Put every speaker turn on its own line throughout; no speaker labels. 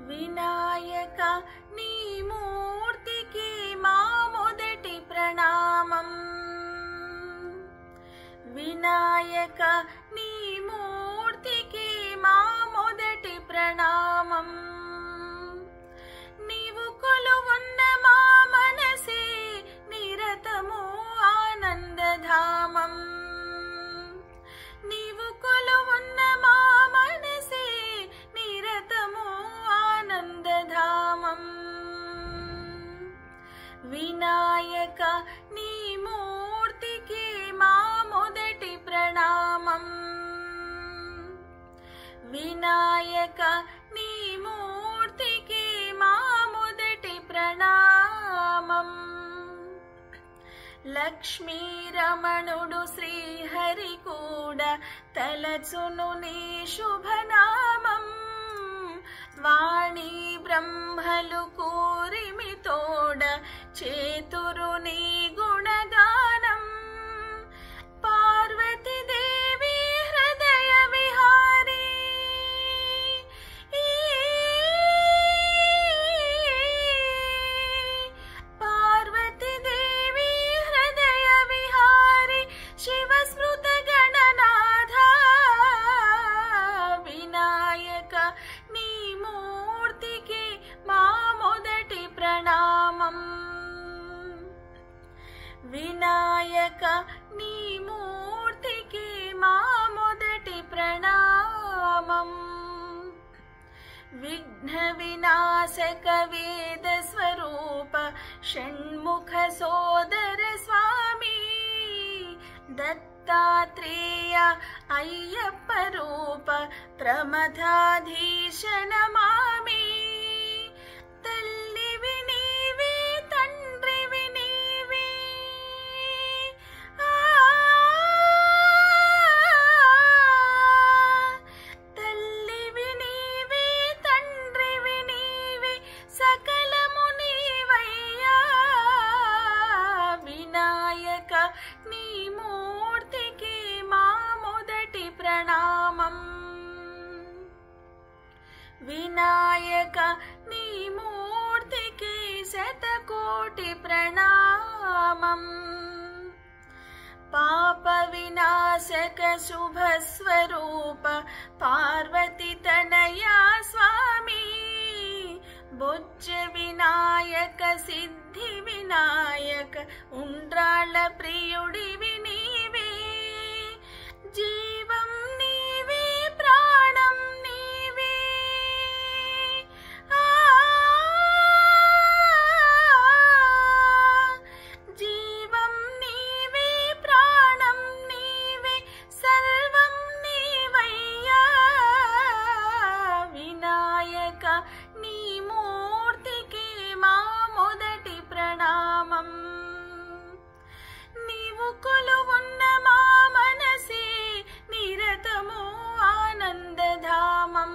వినాయక నీ మూర్తికి మా మొదటి ప్రణామం. వినాయక నీ మూర్తికి మా మొదటి ప్రణామం. నీవు కొలువున్న మా మనసే నిరతము ఆనందధామం. నీవు కొలువున్న మా మనసే నిరతము ఆనందధామం. వినాయక నీ మూర్తికి మా మొదటి ప్రణామం. వినాయక నీ మూర్తికి మా మొదటి ప్రణామం. లక్ష్మీ రమణుడు శ్రీహరి కూడా తలచును నీ శుభనామం. వాణి బ్రహ్మలు కూరిమి తోడ చేతురు నీ గుణగానం. పార్వతీ దేవి హృదయ విహారీ పార్వతీ దేవి హృదయ విహారీ శివ స్మృత గణనాథ. వినాయక నీ మూర్తికి మా మొదటి ప్రణామం. వినాయక నీ మూర్తికి మా మొదటి ప్రణామం. విఘ్న వినాశక వేద స్వరూప షణ్ముఖ సోదర స్వామి. దత్తాత్రేయ అయ్యప్ప రూప ప్రమథాధీశ నమామి. తల్లివి నీవే తండ్రివి నీవే తల్లివి నీవే తండ్రివి నీవే సకలము నీవయ్యా. వినాయక నీ మూర్తికి మా మొదటి ప్రణామం. వినాయక నీ మూర్తికి శతకోటి ప్రణామం. పాప వినాశక శుభ స్వరూప పార్వతి తనయా స్వామి. బొజ్జ వినాయక సిద్ధి వినాయక ఉండ్రాళ్ళ ప్రియుడివి నీవే. జీవం నీవే ప్రాణం నీవే జీవం నీవే ప్రాణం నీవే సర్వం నీవయ్యా. వినాయక నీ మూర్తికి మా మొదటి ప్రణామం. నీవు కొలువున్న మా మనసే నిరతము ఆనందధామం.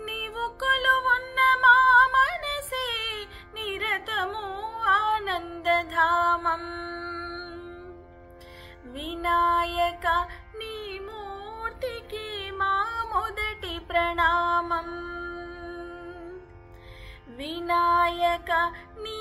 నీవు కొలువున్న మా మనసే నిరతము ఆనందధామం. వినాయక నీ మూర్తికి మా మొదటి ప్రణామం. వినాయక నీ